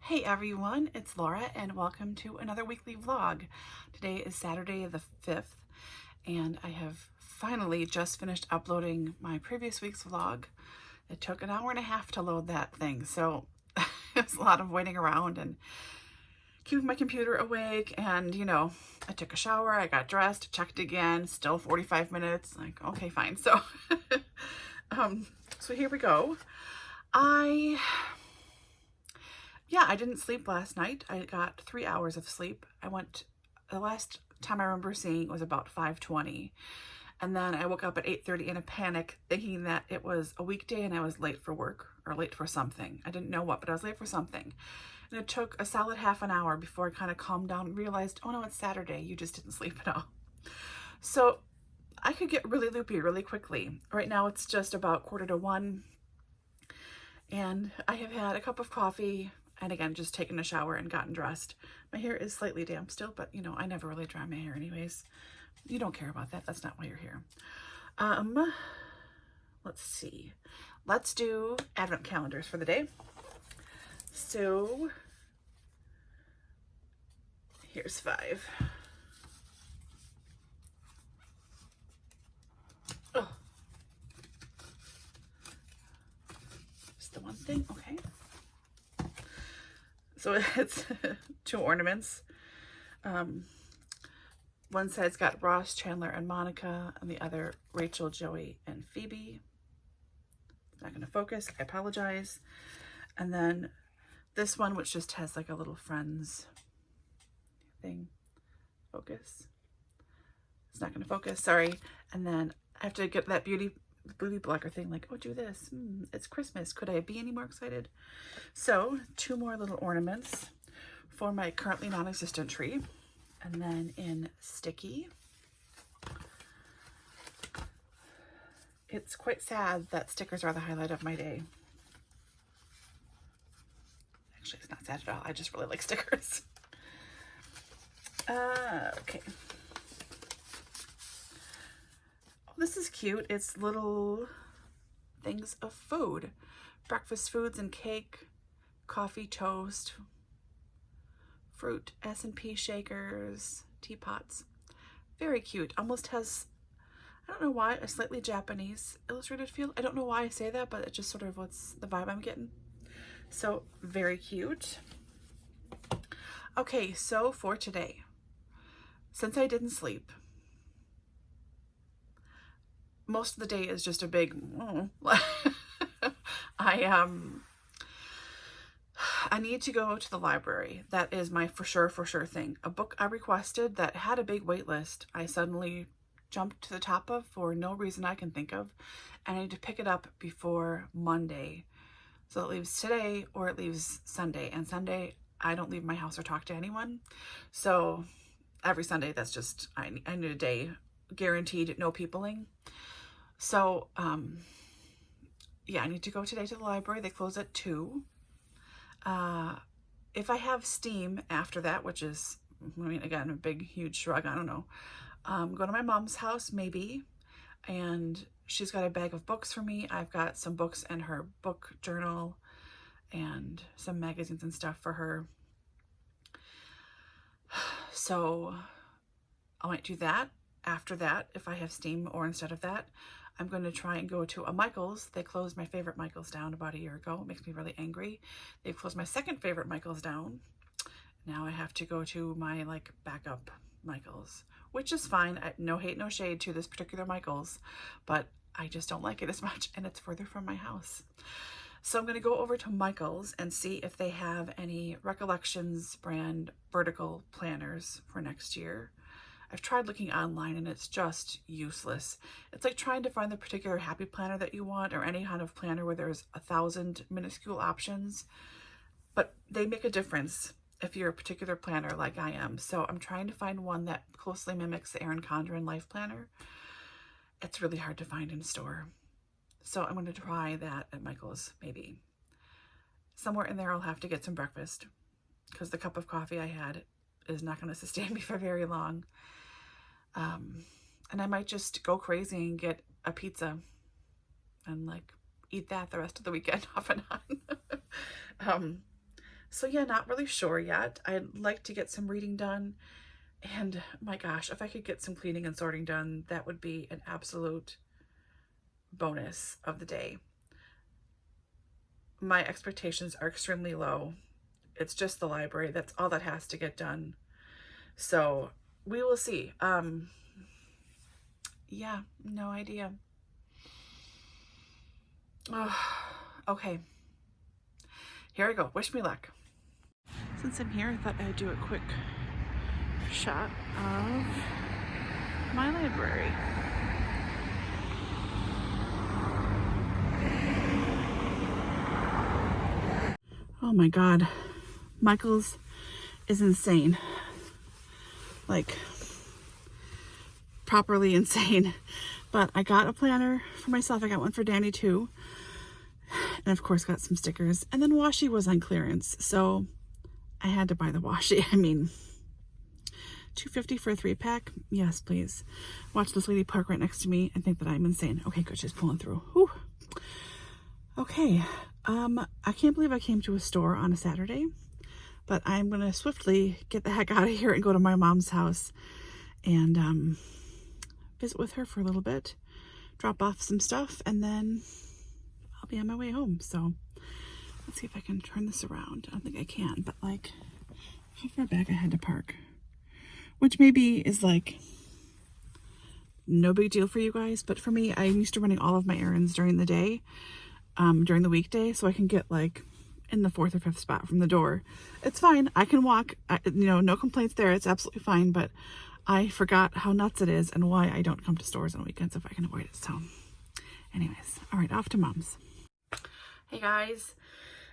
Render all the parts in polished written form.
Hey everyone, it's Laura and welcome to another weekly vlog. Today is Saturday the 5th and I have finally just finished uploading my previous week's vlog. It took an hour and a half to load that thing, so it was a lot of waiting around and keeping my computer awake, and I took a shower, I got dressed, checked again, still 45 minutes, like okay fine. So so here we go. I didn't sleep last night. I got 3 hours of sleep. The last time I remember seeing was about 5:20. And then I woke up at 8:30 in a panic, thinking that it was a weekday and I was late for work or late for something. I didn't know what, but I was late for something. And it took a solid half an hour before I kind of calmed down and realized, oh no, it's Saturday. You just didn't sleep at all. So I could get really loopy really quickly. Right now it's just about 1:45. And I have had a cup of coffee and again, just taken a shower and gotten dressed. My hair is slightly damp still, but I never really dry my hair anyways. You don't care about that. That's not why you're here. Let's see. Let's do advent calendars for the day. So here's 5. Oh, just the one thing. Okay. So it's 2 ornaments. One side's got Ross, Chandler, and Monica, and the other Rachel, Joey, and Phoebe. It's not going to focus. I apologize. And then this one, which just has like a little friends thing. Focus. It's not going to focus. Sorry. And then I have to get that beauty blocker thing, like, oh, do this. It's Christmas. Could I be any more excited? So 2 more little ornaments for my currently non-existent tree. And then in sticky, it's quite sad that stickers are the highlight of my day. Actually, it's not sad at all. I just really like stickers. Okay. This is cute. It's little things of food. Breakfast foods and cake, coffee, toast, fruit, S&P shakers, teapots. Very cute. Almost has, I don't know why, a slightly Japanese illustrated feel. I don't know why I say that, but it's just sort of what's the vibe I'm getting. So very cute. Okay, so for today, since I didn't sleep, most of the day is just a big I need to go to the library. That is my for sure thing. A book I requested that had a big wait list, I suddenly jumped to the top of for no reason I can think of, and I need to pick it up before Monday. So it leaves today or it leaves Sunday, and Sunday I don't leave my house or talk to anyone. So every Sunday, that's just, I need a day guaranteed no peopling. So yeah, I need to go today to the library. They close at 2. If I have Steam after that, which is, I mean, again, a big, huge shrug, I don't know. Go to my mom's house, maybe, and she's got a bag of books for me. I've got some books in her book journal and some magazines and stuff for her. So I might do that. After that, if I have Steam, or instead of that, I'm going to try and go to a Michael's. They closed my favorite Michael's down about a year ago. It makes me really angry. They've closed my second favorite Michael's down. Now I have to go to my like backup Michael's, which is fine. No hate, no shade to this particular Michael's, but I just don't like it as much, and it's further from my house. So I'm going to go over to Michael's and see if they have any Recollections brand vertical planners for next year. I've tried looking online and it's just useless. It's like trying to find the particular happy planner that you want, or any kind of planner where there's 1,000 minuscule options, but they make a difference if you're a particular planner like I am. So I'm trying to find one that closely mimics the Erin Condren Life Planner. It's really hard to find in store. So I'm going to try that at Michael's, maybe. Somewhere in there I'll have to get some breakfast, because the cup of coffee I had is not going to sustain me for very long. And I might just go crazy and get a pizza and like eat that the rest of the weekend off and on. So yeah, not really sure yet. I'd like to get some reading done. And my gosh, if I could get some cleaning and sorting done, that would be an absolute bonus of the day. My expectations are extremely low. It's just the library. That's all that has to get done. So we will see. Yeah, no idea. Oh, okay. Here we go. Wish me luck. Since I'm here, I thought I'd do a quick shot of my library. Oh my God. Michael's is insane. Like, properly insane. But I got a planner for myself. I got one for Danny too. And of course got some stickers. And then washi was on clearance. So I had to buy the washi. I mean, $2.50 for a 3-pack? Yes, please. Watch this lady park right next to me and think that I'm insane. Okay, good. She's pulling through. Whew. Okay. I can't believe I came to a store on a Saturday, but I'm going to swiftly get the heck out of here and go to my mom's house and visit with her for a little bit, drop off some stuff, and then I'll be on my way home. So let's see if I can turn this around. I don't think I can, but like, how far back I had to park, which maybe is like no big deal for you guys, but for me, I'm used to running all of my errands during the day, during the weekday, so I can get like in the 4th or 5th spot from the door. It's fine. I can walk, no complaints there. It's absolutely fine, but I forgot how nuts it is and why I don't come to stores on weekends if I can avoid it. So anyways, all right, off to mom's. Hey guys,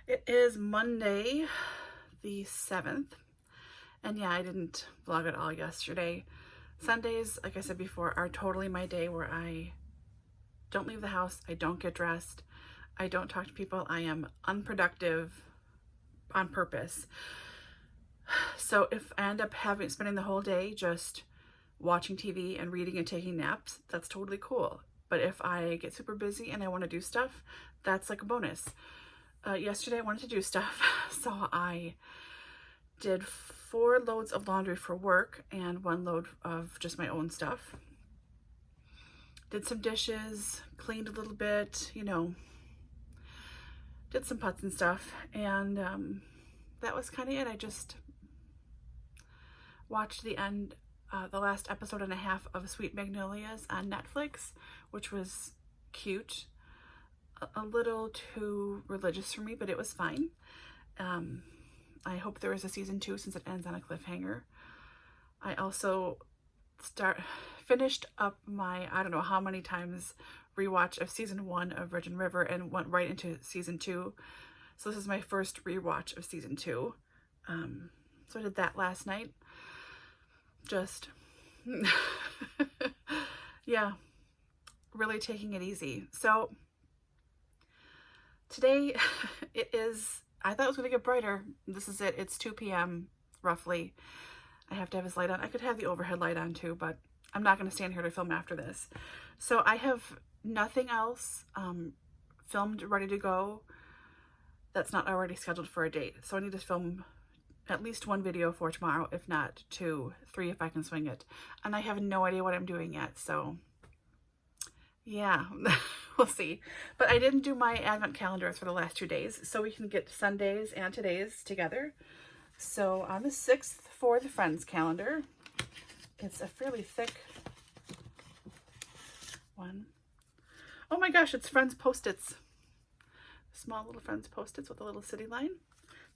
it is Monday the 7th. And yeah, I didn't vlog at all yesterday. Sundays, like I said before, are totally my day where I don't leave the house. I don't get dressed. I don't talk to people. I am unproductive on purpose. So if I end up spending the whole day just watching TV and reading and taking naps, that's totally cool. But if I get super busy and I want to do stuff, that's like a bonus. Yesterday I wanted to do stuff, so I did 4 loads of laundry for work and 1 load of just my own stuff. Did some dishes, cleaned a little bit, did some pots and stuff, and that was kind of it. I just watched the last episode and a half of Sweet Magnolias on Netflix, which was cute. A little too religious for me, but it was fine. I hope there is a season 2 since it ends on a cliffhanger. I also finished up my, I don't know how many times, rewatch of season 1 of Virgin River and went right into season 2. So this is my first rewatch of season 2. So I did that last night. Just, yeah, really taking it easy. So today I thought it was going to get brighter. This is it. It's 2 p.m. roughly. I have to have this light on. I could have the overhead light on too, but I'm not going to stand here to film after this. So I have nothing else filmed, ready to go that's not already scheduled for a date. So I need to film at least 1 video for tomorrow, if not 2, 3 if I can swing it. And I have no idea what I'm doing yet, so yeah, we'll see. But I didn't do my advent calendar for the last 2 days, so we can get Sundays and today's together. So on the 6th for the Friends calendar, it's a fairly thick one. Oh my gosh, it's Friends Post-its. Small little Friends Post-its with a little city line.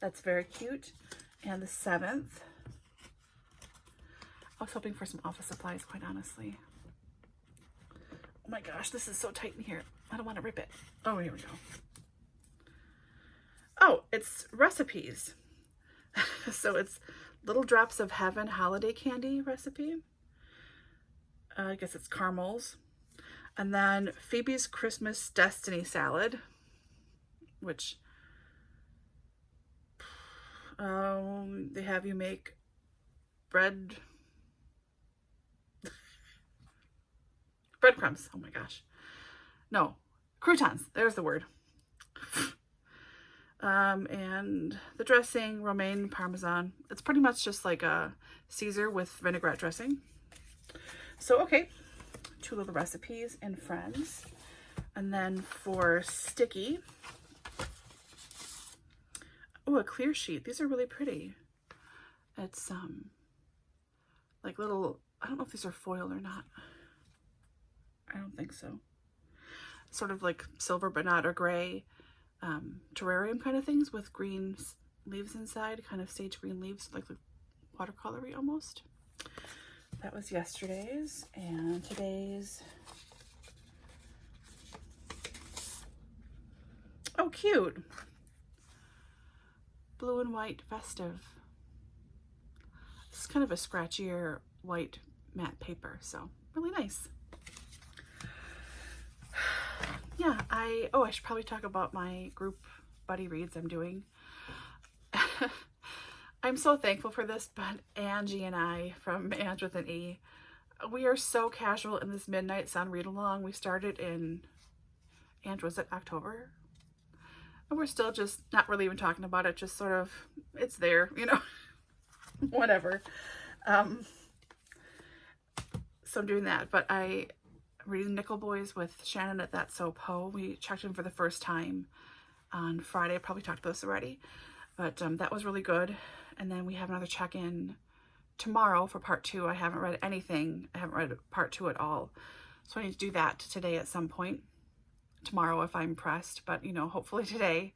That's very cute. And the 7th, I was hoping for some office supplies, quite honestly. Oh my gosh, this is so tight in here. I don't want to rip it. Oh, here we go. Oh, it's recipes. So it's Little Drops of Heaven holiday candy recipe. I guess it's caramels. And then Phoebe's Christmas Destiny salad, which they have you make breadcrumbs. Oh my gosh. No, croutons. There's the word. And the dressing, romaine parmesan. It's pretty much just like a Caesar with vinaigrette dressing. So, okay, 2 little recipes and friends. And then for sticky, oh, a clear sheet. These are really pretty. It's like little, I don't know if these are foil or not. I don't think so. Sort of like silver but not, or gray terrarium kind of things with green leaves inside, kind of sage green leaves, like watercolory almost. That was yesterday's, and today's, oh cute, blue and white festive. This is kind of a scratchier white matte paper, so really nice. Yeah, I should probably talk about my group buddy reads I'm doing. I'm so thankful for this, but Angie and I, from Ange with an E, we are so casual in this Midnight Sun read along. We started in, Ange, was it October? And we're still just not really even talking about it, just sort of, it's there, you know, whatever. So I'm doing that, but I'm reading Nickel Boys with Shannon at That So Poe. We checked in for the first time on Friday. I probably talked about this already, but that was really good. And then we have another check-in tomorrow for part 2. I haven't read anything. I haven't read part 2 at all. So I need to do that today at some point. Tomorrow if I'm pressed, but you know, hopefully today.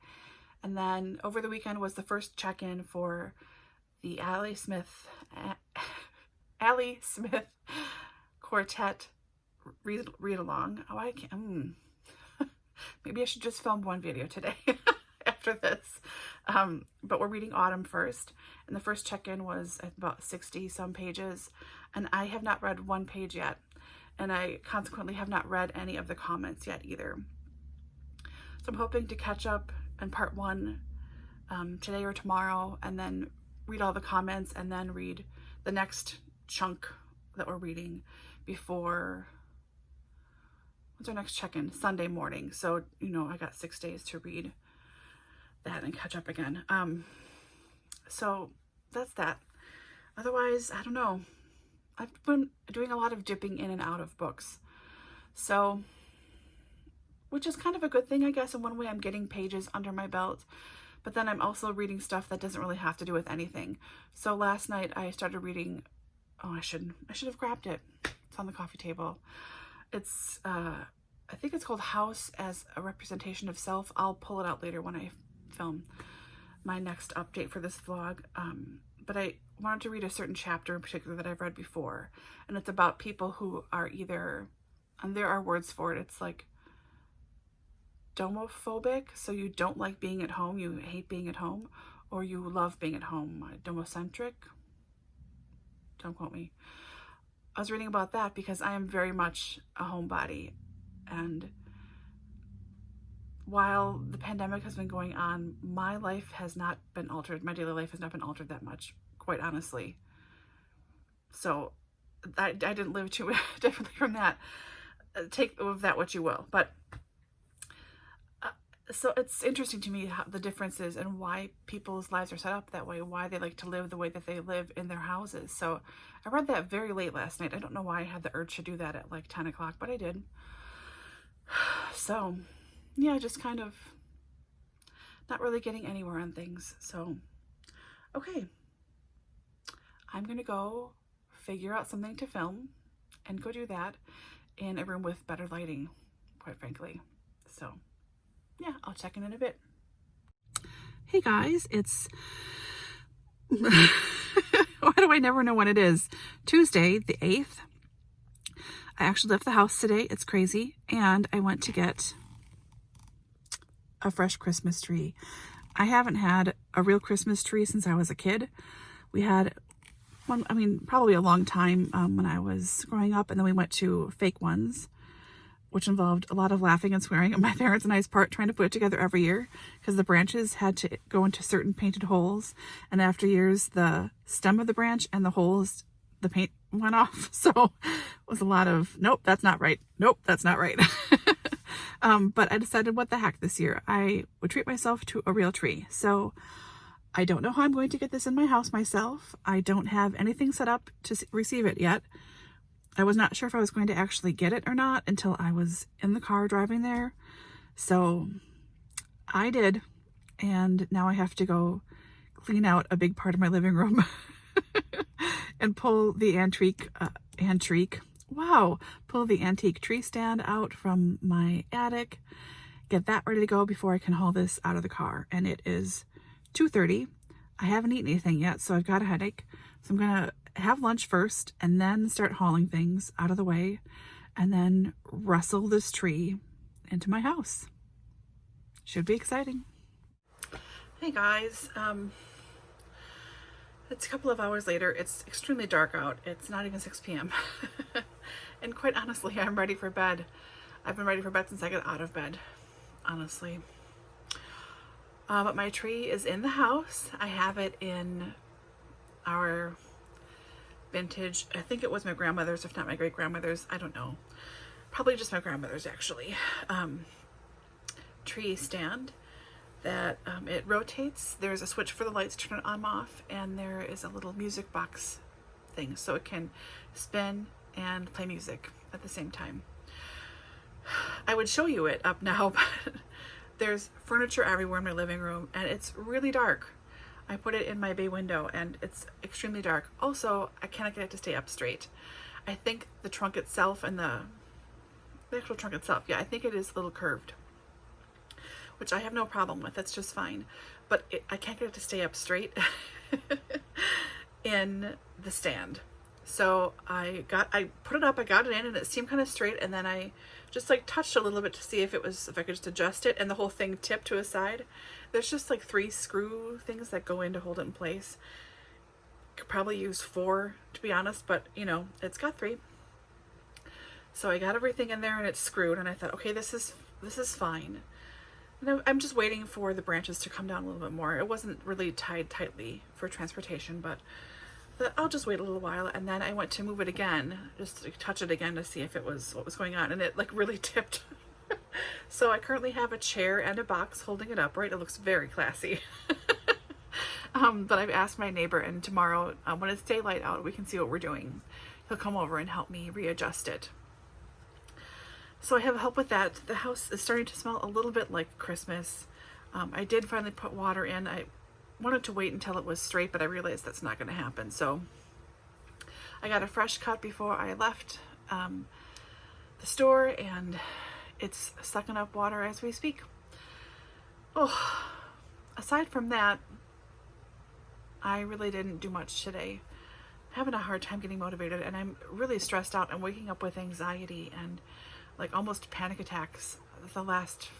And then over the weekend was the first check-in for the Allie Smith Quartet read along. Oh, I can't. Maybe I should just film one video today after this. But we're reading Autumn first, and the first check-in was at about 60 some pages, and I have not read one page yet, and I consequently have not read any of the comments yet either. So I'm hoping to catch up in part 1 today or tomorrow, and then read all the comments, and then read the next chunk that we're reading before, what's our next check-in? Sunday morning. So, you know, I got 6 days to read that and catch up again. So that's that. Otherwise, I don't know. I've been doing a lot of dipping in and out of books. So, which is kind of a good thing, I guess. In one way, I'm getting pages under my belt, but then I'm also reading stuff that doesn't really have to do with anything. So last night I started reading, oh, I should have grabbed it. It's on the coffee table. It's, I think it's called House as a Representation of Self. I'll pull it out later when I film my next update for this vlog. But I wanted to read a certain chapter in particular that I've read before. And it's about people who are either, and there are words for it, it's like domophobic, so you don't like being at home, you hate being at home, or you love being at home. Domocentric? Don't quote me. I was reading about that because I am very much a homebody, and while the pandemic has been going on, my life has not been altered. My daily life has not been altered that much, quite honestly. So I didn't live too differently from that. Take of that what you will. But so it's interesting to me how the differences and why people's lives are set up that way, why they like to live the way that they live in their houses. So I read that very late last night. I don't know why I had the urge to do that at like 10 o'clock, but I did. So yeah, just kind of not really getting anywhere on things. So, okay. I'm going to go figure out something to film and go do that in a room with better lighting, quite frankly. So yeah, I'll check in a bit. Hey guys, it's, why do I never know when it is? Tuesday, the 8th. I actually left the house today. It's crazy. And I went to get a fresh Christmas tree. I haven't had a real Christmas tree since I was a kid. We had one, I mean, probably a long time when I was growing up, and then we went to fake ones, which involved a lot of laughing and swearing on my parents and I's part, trying to put it together every year because the branches had to go into certain painted holes, and after years the stem of the branch and the holes, the paint went off. So it was a lot of, nope, that's not right. Nope, that's not right. But I decided, what the heck, this year I would treat myself to a real tree. So I don't know how I'm going to get this in my house myself. I don't have anything set up to receive it yet. I was not sure if I was going to actually get it or not until I was in the car driving there. So I did, and now I have to go clean out a big part of my living room and pull the pull the antique tree stand out from my attic, get that ready to go before I can haul this out of the car. And it is 2:30. I haven't eaten anything yet, so I've got a headache. So I'm gonna have lunch first and then start hauling things out of the way and then wrestle this tree into my house. Should be exciting. Hey guys, it's a couple of hours later. It's extremely dark out. It's not even 6 p.m. And quite honestly, I'm ready for bed. I've been ready for bed since I got out of bed, honestly. But my tree is in the house. I have it in our vintage, I think it was my grandmother's, if not my great-grandmother's, I don't know. Probably just my grandmother's, actually. Tree stand that it rotates. There's a switch for the lights to turn it on and off, and there is a little music box thing so it can spin and play music at the same time. I would show you it up now, but there's furniture everywhere in my living room and it's really dark. I put it in my bay window and it's extremely dark. Also, I cannot get it to stay up straight. I think the trunk itself and the actual trunk itself, yeah, I think it is a little curved, which I have no problem with. That's just fine. But I can't get it to stay up straight in the stand. So I put it up, I got it in, and it seemed kind of straight, and then I just like touched a little bit to see if I could just adjust it, and the whole thing tipped to a side. There's just like 3 screw things that go in to hold it in place. Could probably use 4 to be honest, but you know, it's got 3. So I got everything in there and it's screwed, and I thought, okay, this is fine. And I'm just waiting for the branches to come down a little bit more. It wasn't really tied tightly for transportation, but I'll just wait a little while. And then I went to move it again, just to touch it again to see if what was going on, and it like really tipped. So I currently have a chair and a box holding it upright. It looks very classy. But I've asked my neighbor, and tomorrow when it's daylight out, we can see what we're doing. He'll come over and help me readjust it. So I have help with that. The house is starting to smell a little bit like Christmas. I did finally put water in. I wanted to wait until it was straight, but I realized that's not going to happen. So I got a fresh cut before I left the store, and it's sucking up water as we speak. Oh, aside from that, I really didn't do much today. I'm having a hard time getting motivated, and I'm really stressed out. I'm waking up with anxiety and like almost panic attacks the last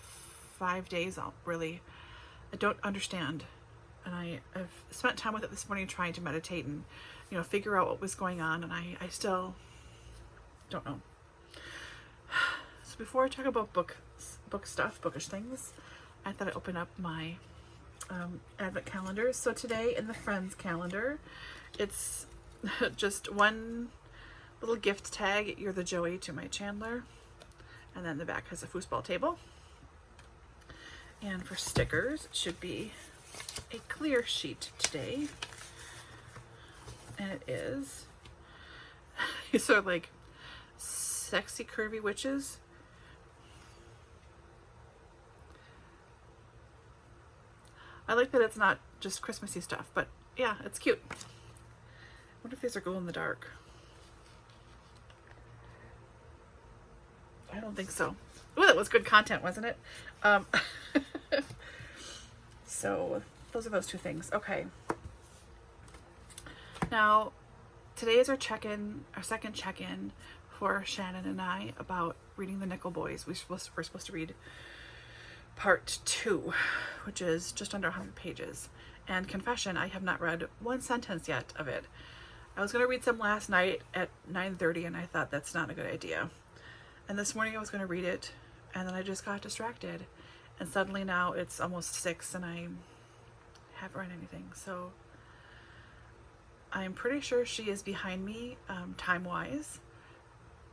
5 days. Really, I don't understand. And I've spent time with it this morning trying to meditate and, you know, figure out what was going on, and I still don't know. So before I talk about bookish things, I thought I'd open up my advent calendars. So today in the Friends calendar, it's just one little gift tag. You're the Joey to my Chandler. And then the back has a foosball table. And for stickers, it should be a clear sheet today. And it is. These are like sexy curvy witches. I like that it's not just Christmassy stuff, but yeah, it's cute. I wonder if these are glow in the dark. I don't think so. Oh, that was good content, wasn't it? So those are those 2 things. Okay. Now, today is our second check-in for Shannon and I about reading the Nickel Boys. We're supposed to read part 2, which is just under 100 pages. And confession, I have not read 1 sentence yet of it. I was going to read some last night at 9:30, and I thought that's not a good idea. And this morning I was going to read it, and then I just got distracted. And suddenly now it's almost 6 and I haven't read anything. So I'm pretty sure she is behind me time-wise.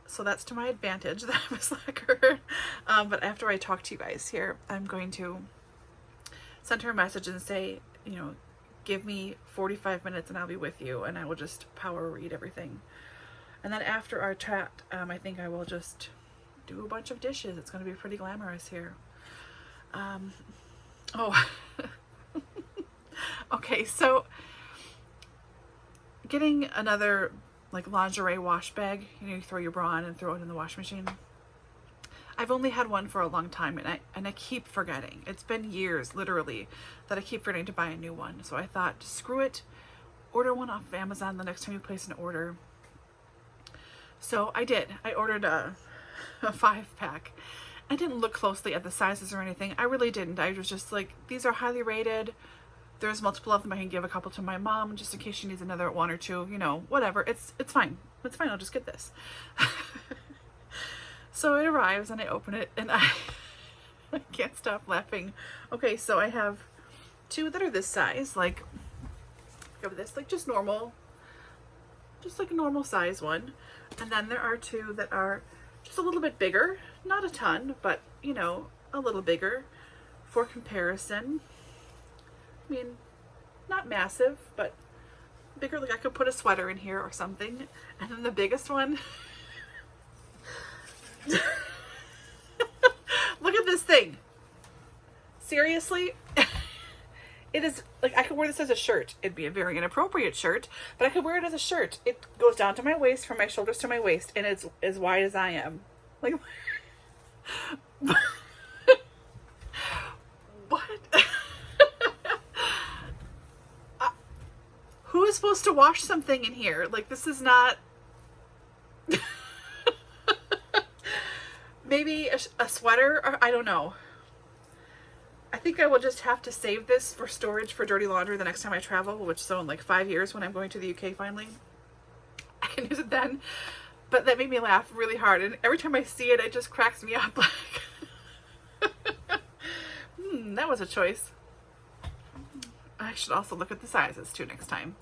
So that's to my advantage that I'm a slacker. But after I talk to you guys here, I'm going to send her a message and say, you know, give me 45 minutes and I'll be with you, and I will just power read everything. And then after our chat, I think I will just do a bunch of dishes. It's going to be pretty glamorous here. Oh, okay, so getting another like lingerie wash bag, you know, you throw your bra in and throw it in the wash machine. I've only had one for a long time, and I keep forgetting. It's been years, literally, that I keep forgetting to buy a new one. So I thought, screw it, order one off of Amazon the next time you place an order. So I did. I ordered a 5-pack. I didn't look closely at the sizes or anything. I really didn't. I was just like, these are highly rated. There's multiple of them. I can give a couple to my mom just in case she needs another one or two, you know, whatever. It's fine. It's fine. I'll just get this. So it arrives and I open it and I can't stop laughing. Okay, so I have 2 that are this size, like, look at this, like just normal, just like a normal size one. And then there are 2 that are just a little bit bigger, not a ton, but you know, a little bigger for comparison. I mean, not massive, but bigger, like I could put a sweater in here or something. And then the biggest one, look at this thing. Seriously? It is like, I could wear this as a shirt. It'd be a very inappropriate shirt, but I could wear it as a shirt. It goes down to my waist, from my shoulders to my waist, and it's as wide as I am. Like, what? Who is supposed to wash something in here? Like, this is not... Maybe a sweater, or I don't know. I think I will just have to save this for storage for dirty laundry the next time I travel, which is in like 5 years when I'm going to the UK finally. I can use it then. But that made me laugh really hard, and every time I see it, it just cracks me up. Like, that was a choice. I should also look at the sizes too next time.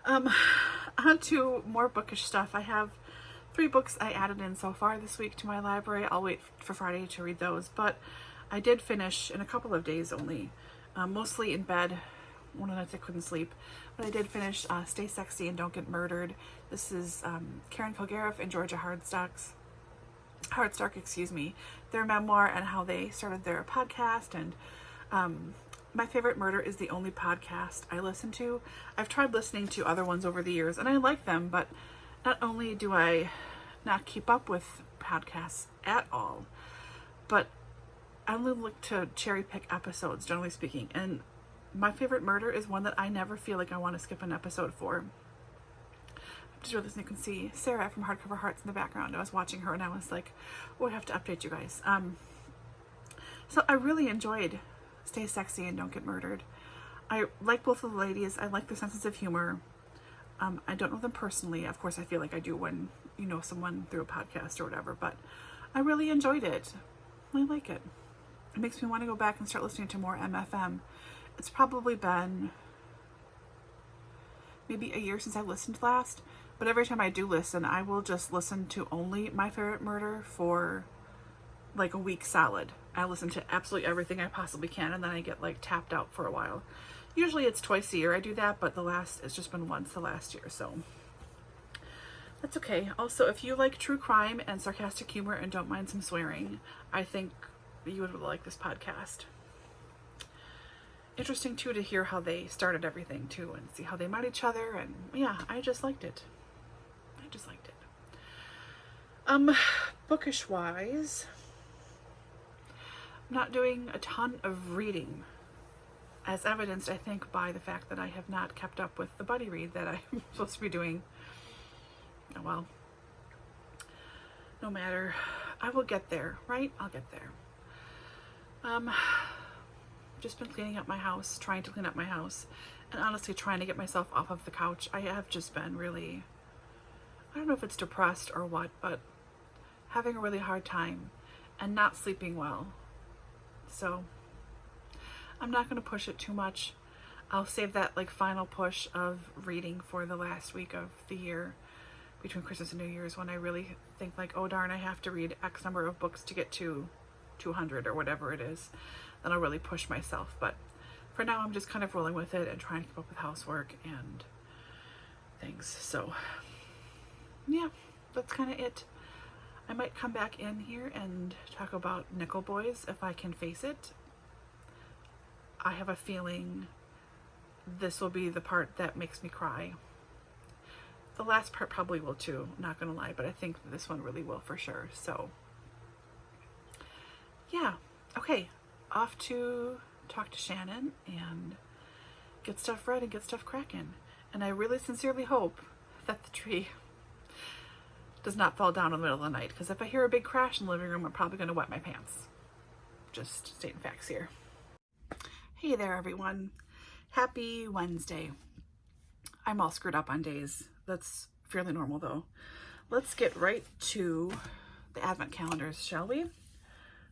On to more bookish stuff. I have 3 books I added in so far this week to my library. I'll wait for Friday to read those, but I did finish in a couple of days only, mostly in bed. One of the nights I couldn't sleep, but I did finish Stay Sexy and Don't Get Murdered. This is Karen Kilgariff and Georgia Hardstark, excuse me, their memoir and how they started their podcast. And My Favorite Murder is the only podcast I listen to. I've tried listening to other ones over the years, and I like them, but not only do I not keep up with podcasts at all, but I only look to cherry pick episodes, generally speaking. And My Favorite Murder is one that I never feel like I want to skip an episode for. Just real this, you can see Sarah from Hardcover Hearts in the background. I was watching her and I was like, oh, I have to update you guys. So I really enjoyed Stay Sexy and Don't Get Murdered. I like both of the ladies. I like their senses of humor. I don't know them personally. Of course, I feel like I do when you know someone through a podcast or whatever, but I really enjoyed it. I like it. It makes me want to go back and start listening to more MFM. It's probably been maybe a year since I listened last, but every time I do listen, I will just listen to only My Favorite Murder for like a week solid. I listen to absolutely everything I possibly can, and then I get like tapped out for a while. Usually it's twice a year I do that, but it's just been once the last year, so that's okay. Also, if you like true crime and sarcastic humor and don't mind some swearing, I think you would like this podcast. Interesting too to hear how they started everything too, and see how they met each other, and yeah, I just liked it. Bookish wise, I'm not doing a ton of reading, as evidenced I think by the fact that I have not kept up with the buddy read that I'm supposed to be doing. Oh well, no matter, I will get there, right? I'll get there. Just been cleaning up my house, trying to clean up my house, and honestly trying to get myself off of the couch. I have just been really, I don't know if it's depressed or what, but having a really hard time and not sleeping well. So I'm not going to push it too much. I'll save that like final push of reading for the last week of the year, between Christmas and New Year's, when I really think like, oh darn, I have to read X number of books to get to 200 or whatever it is, then I'll really push myself. But for now, I'm just kind of rolling with it and trying to keep up with housework and things. So yeah, that's kind of it. I might come back in here and talk about Nickel Boys if I can face it. I have a feeling this will be the part that makes me cry. The last part probably will too, not gonna lie, but I think this one really will for sure. So yeah, okay, off to talk to Shannon and get stuff read and get stuff cracking. And I really sincerely hope that the tree does not fall down in the middle of the night, because if I hear a big crash in the living room, I'm probably going to wet my pants. Just stating facts here. Hey there, everyone. Happy Wednesday. I'm all screwed up on days. That's fairly normal, though. Let's get right to the Advent calendars, shall we?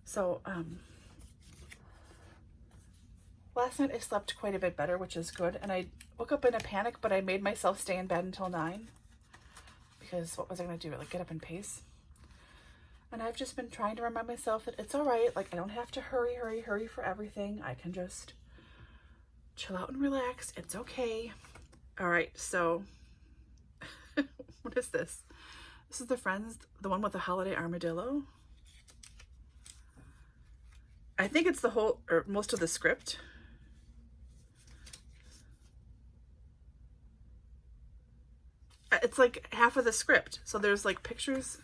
So, last night I slept quite a bit better, which is good. And I woke up in a panic, but I made myself stay in bed until 9. Because what was I going to do? Like, get up and pace? And I've just been trying to remind myself that it's all right. Like, I don't have to hurry for everything. I can just chill out and relax. It's okay. All right, so what is this? This is the Friends, the one with the holiday armadillo. I think it's the whole, or most of the script. It's like half of the script. So there's like pictures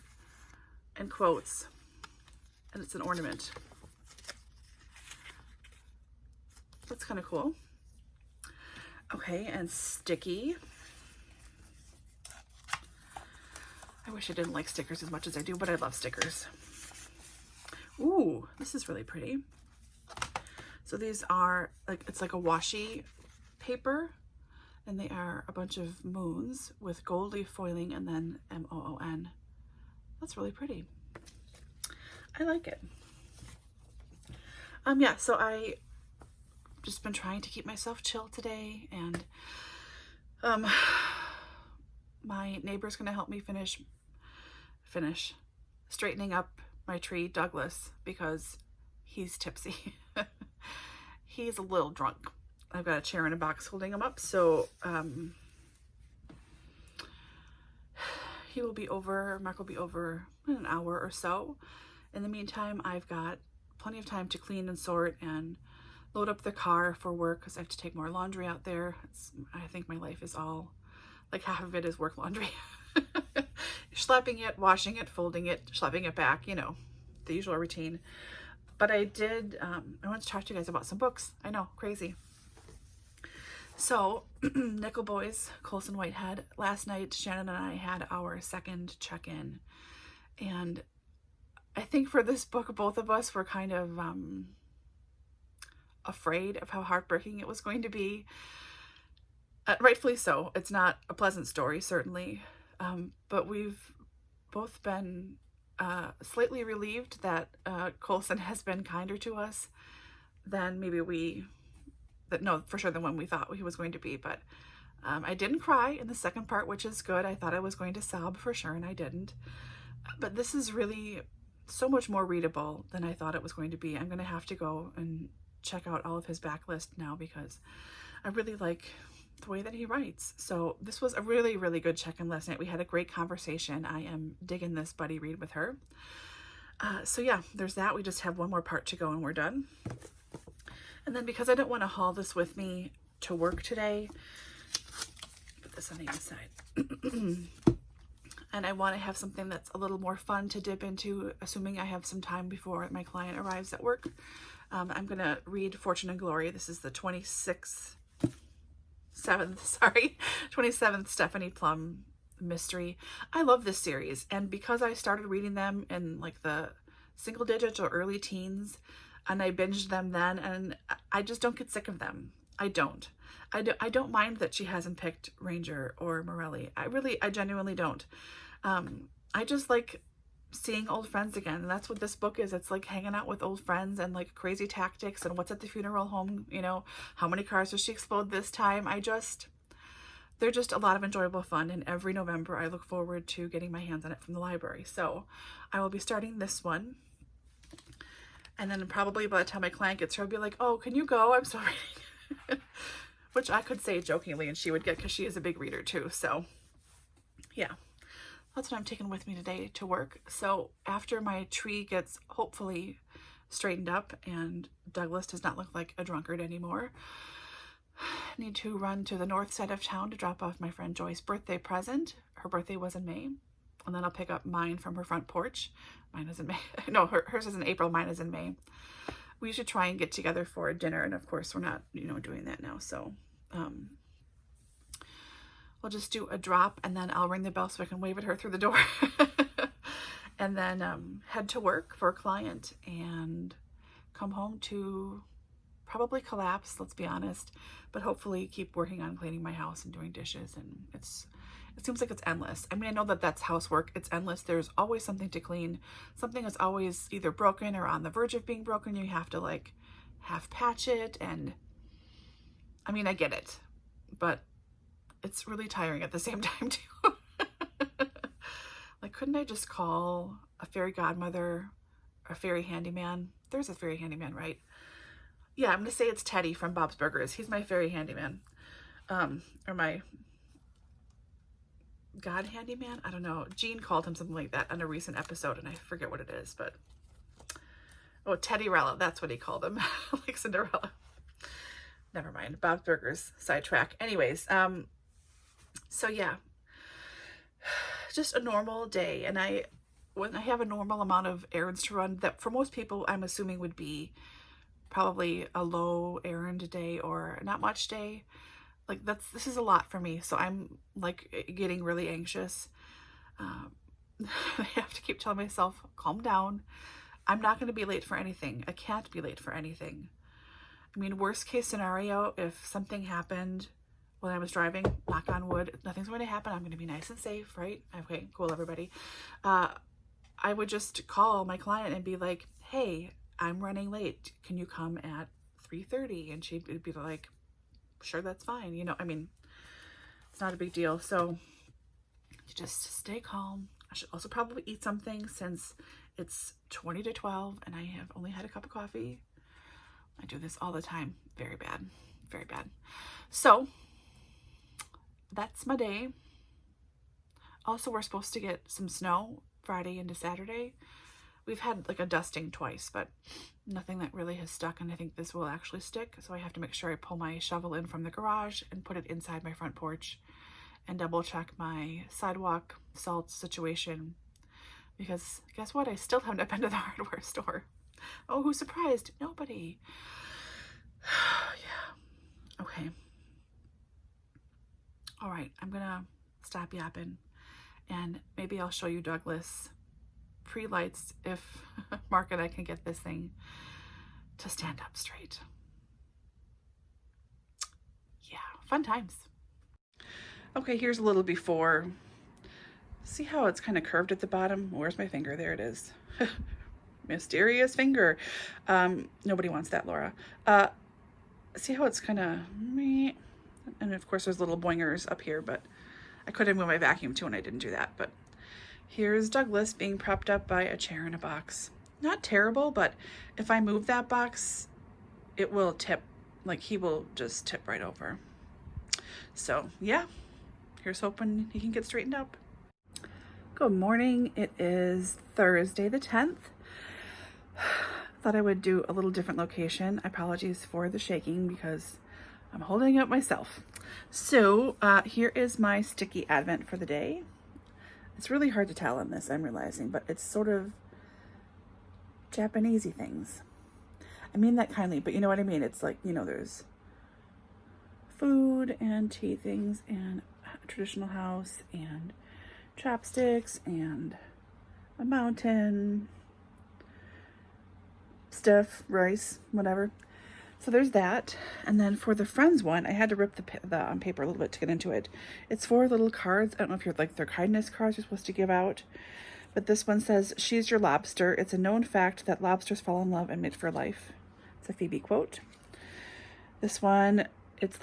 and quotes, and it's an ornament. That's kind of cool. Okay, and sticky. I wish I didn't like stickers as much as I do, but I love stickers. Ooh, this is really pretty. So these are like, it's like a washi paper. And they are a bunch of moons with gold leaf foiling and then M-O-O-N. That's really pretty. I like it. Yeah, so I just been trying to keep myself chill today, and my neighbor's gonna help me finish straightening up my tree, Douglas, because he's tipsy. He's a little drunk. I've got a chair and a box holding him up, so Mark will be over in an hour or so. In the meantime, I've got plenty of time to clean and sort and load up the car for work, because I have to take more laundry out there. I think my life is all, like half of it is work laundry. Schlepping it, washing it, folding it, schlepping it back, you know, the usual routine. But I want to talk to you guys about some books. I know, crazy. So, Nickel Boys, Colson Whitehead. Last night, Shannon and I had our second check-in. And I think for this book, both of us were kind of afraid of how heartbreaking it was going to be. Rightfully so. It's not a pleasant story, certainly. But we've both been slightly relieved that Colson has been kinder to us than maybe for sure than when we thought he was going to be. But I didn't cry in the second part, which is good. I thought I was going to sob for sure, and I didn't. But this is really so much more readable than I thought it was going to be. I'm going to have to go and check out all of his backlist now, because I really like the way that he writes. So this was a really, really good check-in last night. We had a great conversation. I am digging this buddy read with her. So yeah, there's that. We just have one more part to go and we're done. And then, because I don't want to haul this with me to work today, put this on the inside. And I want to have something that's a little more fun to dip into, assuming I have some time before my client arrives at work. I'm going to read Fortune and Glory. This is the 27th Stephanie Plum mystery. I love this series, and because I started reading them in like the single digits or early teens, and I binged them then, and I just don't get sick of them. I don't mind that she hasn't picked Ranger or Morelli. I genuinely don't. I just like seeing old friends again, and that's what this book is. It's like hanging out with old friends and like crazy tactics and what's at the funeral home, you know, how many cars does she explode this time. they're just a lot of enjoyable fun, and every November I look forward to getting my hands on it from the library. So I will be starting this one, and then probably by the time my client gets here, I'll be like, oh, can you go? I'm still reading. Which I could say jokingly, and she would get, because she is a big reader too. So yeah, that's what I'm taking with me today to work. So after my tree gets hopefully straightened up and Douglas does not look like a drunkard anymore, I need to run to the north side of town to drop off my friend Joy's birthday present. Her birthday was in May. And then I'll pick up mine from her front porch. Mine is in May. No, hers is in April. Mine is in May. We should try and get together for a dinner. And of course, we're not, doing that now. So we'll just do a drop, and then I'll ring the bell so I can wave at her through the door. And then head to work for a client and come home to probably collapse, let's be honest, but hopefully keep working on cleaning my house and doing dishes. And it seems like it's endless. I mean, I know that that's housework. It's endless. There's always something to clean. Something is always either broken or on the verge of being broken. You have to like half patch it. And I mean, I get it, but it's really tiring at the same time too. Like, couldn't I just call a fairy godmother, a fairy handyman? There's a fairy handyman, right? Yeah, I'm going to say it's Teddy from Bob's Burgers. He's my fairy handyman. Or my God handyman? I don't know. Jean called him something like that on a recent episode, and I forget what it is, but... Oh, Teddyrella. That's what he called him. Like Cinderella. Never mind. Bob's Burgers. Sidetrack. Anyways, so yeah. Just a normal day. And when I have a normal amount of errands to run, that for most people, I'm assuming would be probably a low errand day or not much day. Like this is a lot for me. So I'm like getting really anxious. I have to keep telling myself, calm down. I'm not going to be late for anything. I can't be late for anything. I mean, worst case scenario, if something happened when I was driving, knock on wood, nothing's going to happen. I'm going to be nice and safe, right? Okay, cool, everybody. I would just call my client and be like, hey, I'm running late. Can you come at 3:30? And she'd be like, sure, that's fine. I mean, it's not a big deal. So just stay calm. I should also probably eat something since it's 20 to 12 and I have only had a cup of coffee. I do this all the time. Very bad. Very bad. So that's my day. Also, we're supposed to get some snow Friday into Saturday. We've had like a dusting twice, but nothing that really has stuck, and I think this will actually stick. So I have to make sure I pull my shovel in from the garage and put it inside my front porch and double check my sidewalk salt situation, because guess what? I still haven't been to the hardware store. Oh, who's surprised? Nobody. Yeah. Okay. All right. I'm going to stop yapping, and maybe I'll show you Douglas pre-lights if Mark and I can get this thing to stand up straight. Yeah. Fun times. Okay. Here's a little before. See how it's kind of curved at the bottom? Where's my finger? There it is. Mysterious finger. Nobody wants that, Laura. See how it's kind of me? And of course there's little boingers up here, but I could have moved my vacuum too and I didn't do that. But here's Douglas being propped up by a chair in a box. Not terrible, but if I move that box, it will tip. Like, he will just tip right over. So yeah, here's hoping he can get straightened up. Good morning. It is Thursday the 10th. Thought I would do a little different location. Apologies for the shaking because I'm holding it up myself. So here is my sticky advent for the day. It's really hard to tell on this, I'm realizing, but it's sort of Japanesey things. I mean that kindly, but you know what I mean? It's like, there's food and tea things and a traditional house and chopsticks and a mountain, stuff, rice, whatever. So there's that. And then for the friends one, I had to rip the paper a little bit to get into it. It's 4 little cards. I don't know if you're like their kindness cards you're supposed to give out, but this one says, "She's your lobster. It's a known fact that lobsters fall in love and mate for life." It's a Phoebe quote. This one It's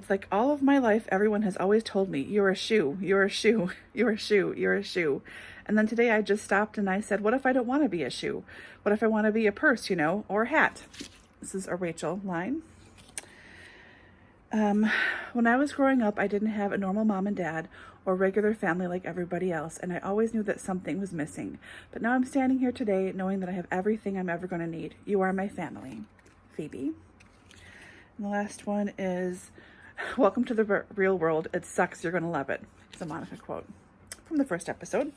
like all of my life, everyone has always told me, you're a shoe, you're a shoe, you're a shoe, you're a shoe. And then today I just stopped and I said, what if I don't want to be a shoe? What if I want to be a purse, you know, or a hat? This is a Rachel line. When I was growing up, I didn't have a normal mom and dad or regular family like everybody else, and I always knew that something was missing. But now I'm standing here today knowing that I have everything I'm ever going to need. You are my family. Phoebe. And the last one is, welcome to the real world. It sucks. You're going to love it. It's a Monica quote from the first episode.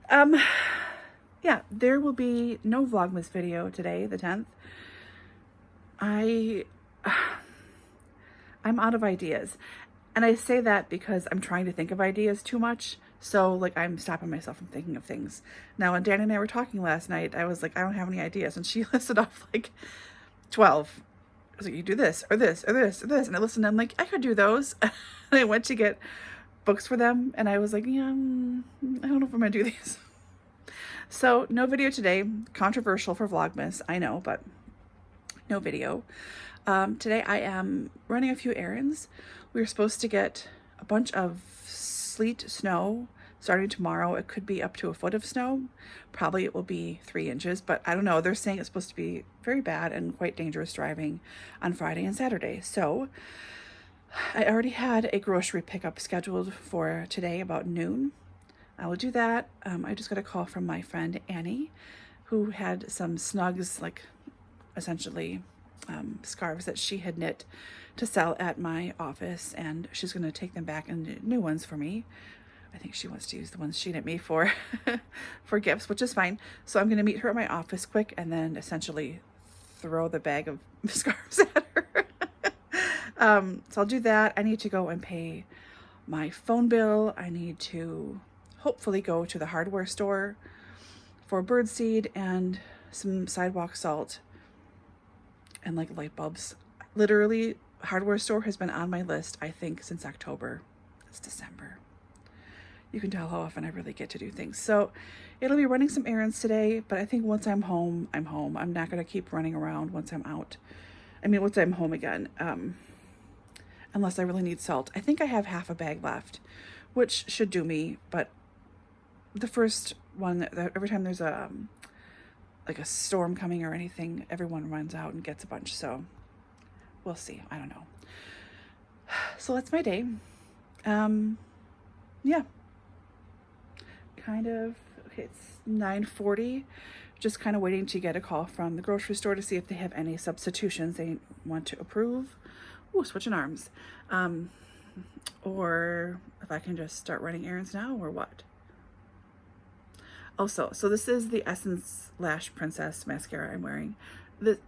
Yeah, there will be no Vlogmas video today, the 10th. I'm out of ideas. And I say that because I'm trying to think of ideas too much. So like I'm stopping myself from thinking of things. Now when Danny and I were talking last night, I was like, I don't have any ideas. And she listed off like 12. I was like, you do this or this or this or this. And I listened and I'm like, I could do those. And I went to get books for them. And I was like, yeah, I don't know if I'm going to do these. So no video today. Controversial for Vlogmas, I know, but no video. Today I am running a few errands. We were supposed to get a bunch of sleet snow starting tomorrow. It could be up to a foot of snow. Probably it will be 3 inches, but I don't know. They're saying it's supposed to be very bad and quite dangerous driving on Friday and Saturday. So I already had a grocery pickup scheduled for today about noon. I will do that. I just got a call from my friend Annie, who had some snugs, like essentially scarves that she had knit to sell at my office, and she's going to take them back and knit new ones for me. I think she wants to use the ones she knit me for for gifts, which is fine. So I'm going to meet her at my office quick and then essentially throw the bag of scarves at her. So I'll do that. I need to go and pay my phone bill. I need to hopefully go to the hardware store for birdseed and some sidewalk salt and like light bulbs. Literally, hardware store has been on my list, I think, since October. It's December. You can tell how often I really get to do things. So it'll be running some errands today, but I think once I'm home, I'm home. I'm not going to keep running around once I'm out. I mean, once I'm home again, unless I really need salt. I think I have half a bag left, which should do me, but the first one, every time there's a like a storm coming or anything, everyone runs out and gets a bunch. So we'll see. I don't know. So that's my day. Yeah. Kind of, okay, it's 9:40. Just kind of waiting to get a call from the grocery store to see if they have any substitutions they want to approve. Ooh, switching arms. Or if I can just start running errands now or what. Also, so this is the Essence Lash Princess mascara I'm wearing.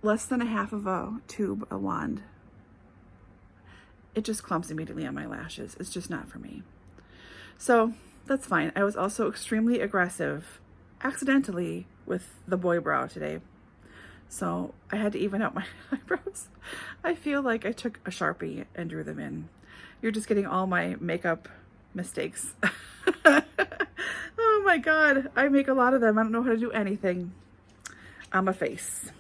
Less than a half of a tube, a wand. It just clumps immediately on my lashes. It's just not for me. So that's fine. I was also extremely aggressive, accidentally, with the boy brow today. So I had to even out my eyebrows. I feel like I took a Sharpie and drew them in. You're just getting all my makeup mistakes. Oh my God, I make a lot of them. I don't know how to do anything on my face.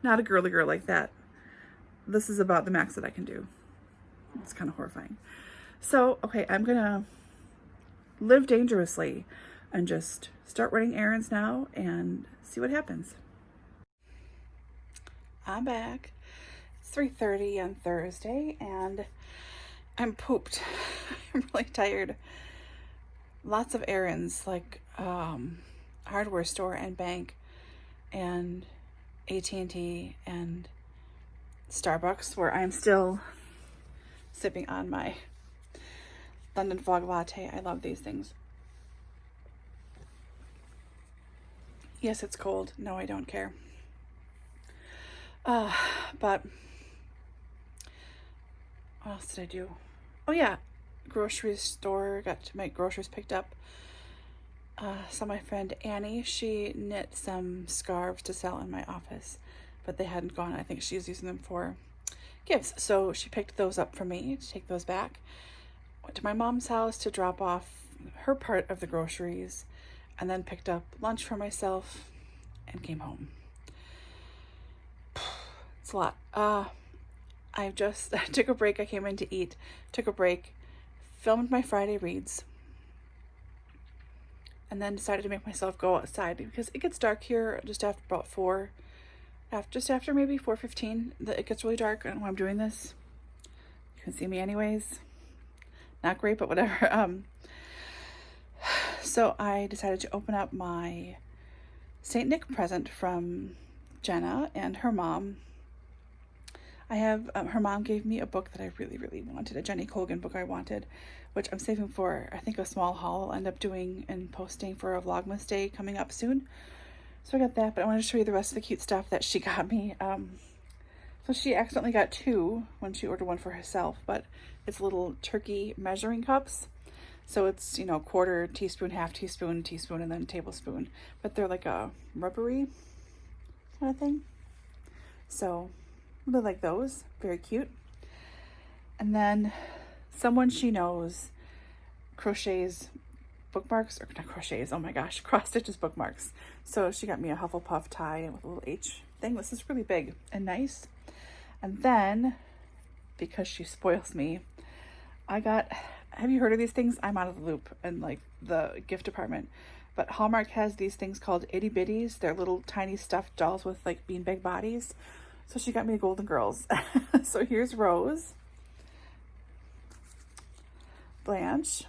Not a girly girl like that. This is about the max that I can do. It's kind of horrifying. So, okay, I'm gonna live dangerously and just start running errands now and see what happens. I'm back. It's 3:30 on Thursday and I'm pooped. I'm really tired. Lots of errands, like hardware store and bank and AT&T and Starbucks, where I'm still sipping on my London Fog Latte. I love these things. Yes, it's cold. No, I don't care. But what else did I do? Oh yeah, grocery store, got my groceries picked up. Saw my friend Annie. She knit some scarves to sell in my office, but they hadn't gone. I think she was using them for gifts. So she picked those up for me to take those back. Went to my mom's house to drop off her part of the groceries and then picked up lunch for myself and came home. It's a lot. I just took a break. I came in to eat, took a break, filmed my Friday reads, and then decided to make myself go outside because it gets dark here just after about 4, just after maybe 4:15. It gets really dark. I don't know why I'm doing this. You can see me anyways. Not great, but whatever. So I decided to open up my St. Nick present from Jenna and her mom. I have, her mom gave me a book that I really, really wanted, a Jenny Colgan book I wanted, which I'm saving for, I think, a small haul I'll end up doing and posting for a Vlogmas day coming up soon. So I got that, but I wanted to show you the rest of the cute stuff that she got me. So she accidentally got 2 when she ordered one for herself, but it's little turkey measuring cups. So it's, you know, quarter teaspoon, half teaspoon, teaspoon, and then tablespoon. But they're like a rubbery kind of thing. So I really like those. Very cute. And then someone she knows crochets bookmarks, or not crochets, oh my gosh, cross stitches bookmarks. So she got me a Hufflepuff tie with a little H thing. This is really big and nice. And then, because she spoils me, I got, have you heard of these things? I'm out of the loop in like the gift department, but Hallmark has these things called itty bitties. They're little tiny stuffed dolls with like beanbag bodies. So she got me the Golden Girls. So here's Rose, Blanche.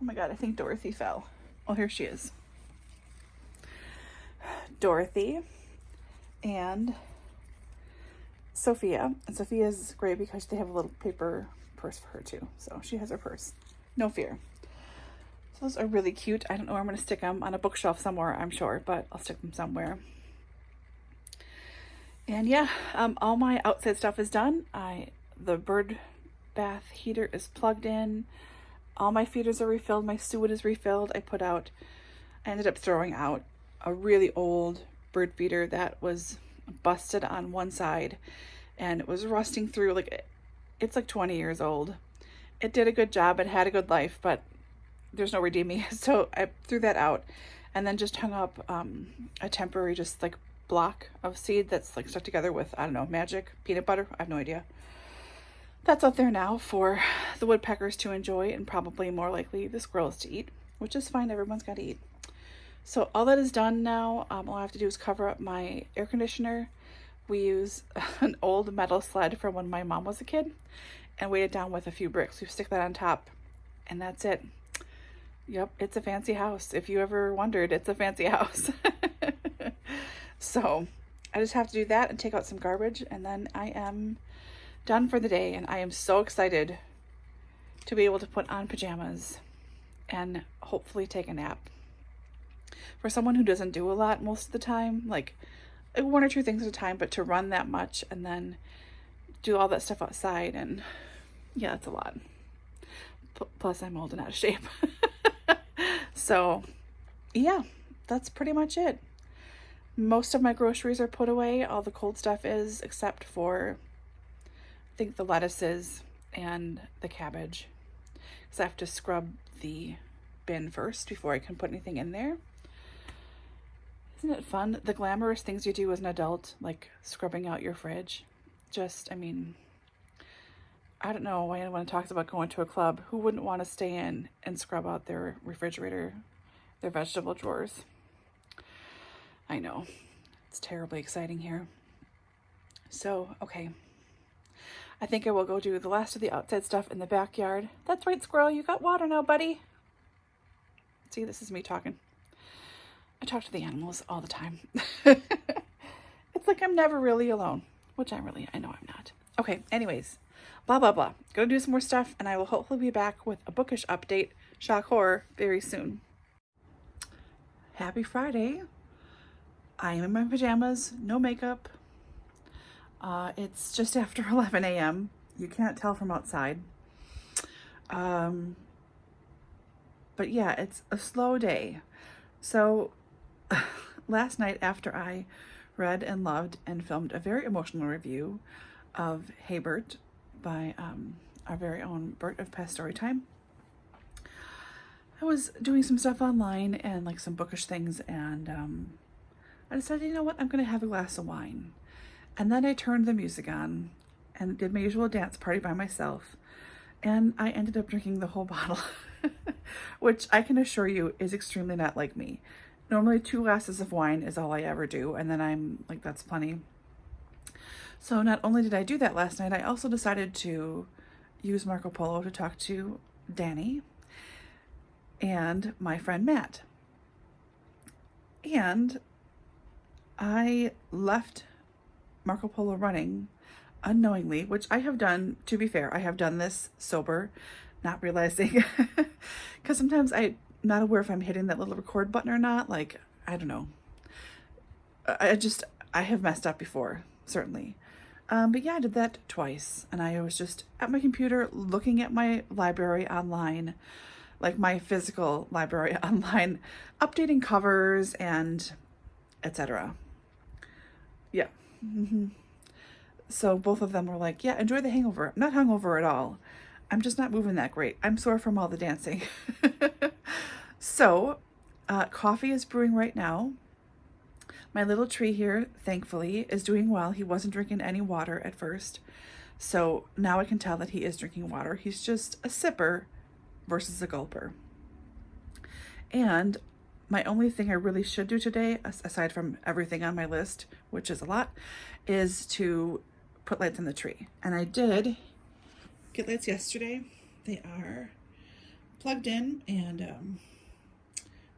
Oh my God, I think Dorothy fell. Oh, here she is. Dorothy and Sophia. And Sophia's great because they have a little paper purse for her too. So she has her purse. No fear. So those are really cute. I don't know where I'm going to stick them. On a bookshelf somewhere, I'm sure, but I'll stick them somewhere. And yeah, all my outside stuff is done. The bird bath heater is plugged in. All my feeders are refilled. My suet is refilled. I ended up throwing out a really old bird feeder that was busted on one side and it was rusting through. Like, it's like 20 years old. It did a good job. It had a good life, but there's no redeeming. So I threw that out and then just hung up a temporary just like block of seed that's like stuck together with, I don't know, magic peanut butter. I have no idea. That's out there now for the woodpeckers to enjoy and probably more likely the squirrels to eat, which is fine. Everyone's got to eat. So all that is done now. All I have to do is cover up my air conditioner. We use an old metal sled from when my mom was a kid and weight it down with a few bricks. We stick that on top and that's it. Yep, it's a fancy house. If you ever wondered, it's a fancy house. So I just have to do that and take out some garbage and then I am done for the day, and I am so excited to be able to put on pajamas and hopefully take a nap. For someone who doesn't do a lot most of the time, like 1 or 2 things at a time, but to run that much and then do all that stuff outside, and yeah, it's a lot. Plus I'm old and out of shape. So yeah, that's pretty much it. Most of my groceries are put away. All the cold stuff is, except for I think the lettuces and the cabbage, because I have to scrub the bin first before I can put anything in there. Isn't it fun? The glamorous things you do as an adult, like scrubbing out your fridge. Just, I mean, I don't know why anyone talks about going to a club. Who wouldn't want to stay in and scrub out their refrigerator, their vegetable drawers? I know. It's terribly exciting here. So, okay. I think I will go do the last of the outside stuff in the backyard. That's right, squirrel. You got water now, buddy. See, this is me talking. I talk to the animals all the time. It's like I'm never really alone, which I know I'm not. Okay, anyways, blah, blah, blah. Gonna do some more stuff, and I will hopefully be back with a bookish update, shock horror, very soon. Happy Friday. I am in my pajamas, no makeup. It's just after 11 a.m. You can't tell from outside. But yeah, it's a slow day. So last night after I read and loved and filmed a very emotional review of Hey Bert by our very own Bert of Past Storytime, I was doing some stuff online and like some bookish things, and I decided, you know what, I'm gonna have a glass of wine. And then I turned the music on and did my usual dance party by myself. And I ended up drinking the whole bottle, which I can assure you is extremely not like me. Normally 2 glasses of wine is all I ever do, and then I'm like, that's plenty. So not only did I do that last night, I also decided to use Marco Polo to talk to Danny and my friend Matt. And I left Marco Polo running unknowingly, which I have done, to be fair, I have done this sober, not realizing, because sometimes I'm not aware if I'm hitting that little record button or not. Like, I don't know. I have messed up before, certainly. But yeah, I did that twice, and I was just at my computer looking at my library online, like my physical library online, updating covers and etc. Yeah. So both of them were like, yeah, enjoy the hangover. I'm not hungover at all. I'm just not moving that great. I'm sore from all the dancing. So coffee is brewing right now. My little tree here, thankfully, is doing well. He wasn't drinking any water at first. So now I can tell that he is drinking water. He's just a sipper versus a gulper. And my only thing I really should do today, aside from everything on my list, which is a lot, is to put lights on the tree. And I did get lights yesterday. They are plugged in, and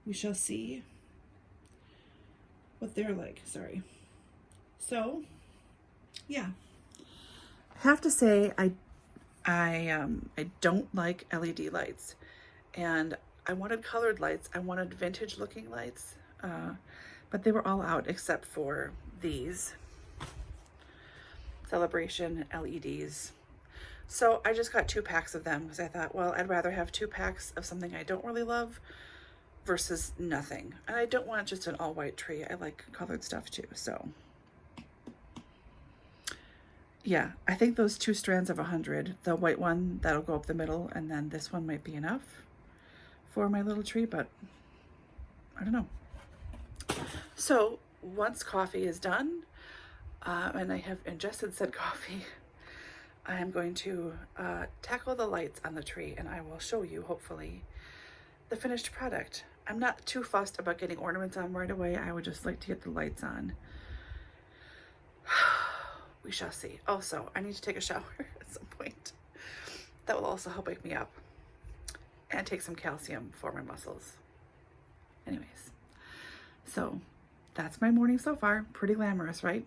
we shall see what they're like. Sorry. So yeah, I have to say I don't like LED lights, and I wanted colored lights. I wanted vintage looking lights, but they were all out except for these Celebration LEDs. So I just got 2 packs of them because I thought, well, I'd rather have 2 packs of something I don't really love versus nothing. And I don't want just an all white tree. I like colored stuff too. So yeah, I think those 2 strands of 100, the white one, that'll go up the middle, and then this one might be enough for my little tree, but I don't know. So once coffee is done, and I have ingested said coffee, I am going to tackle the lights on the tree, and I will show you, hopefully, the finished product. I'm not too fussed about getting ornaments on right away. I would just like to get the lights on. We shall see. Also, I need to take a shower at some point. That will also help wake me up and take some calcium for my muscles. Anyways, so that's my morning so far. Pretty glamorous, right?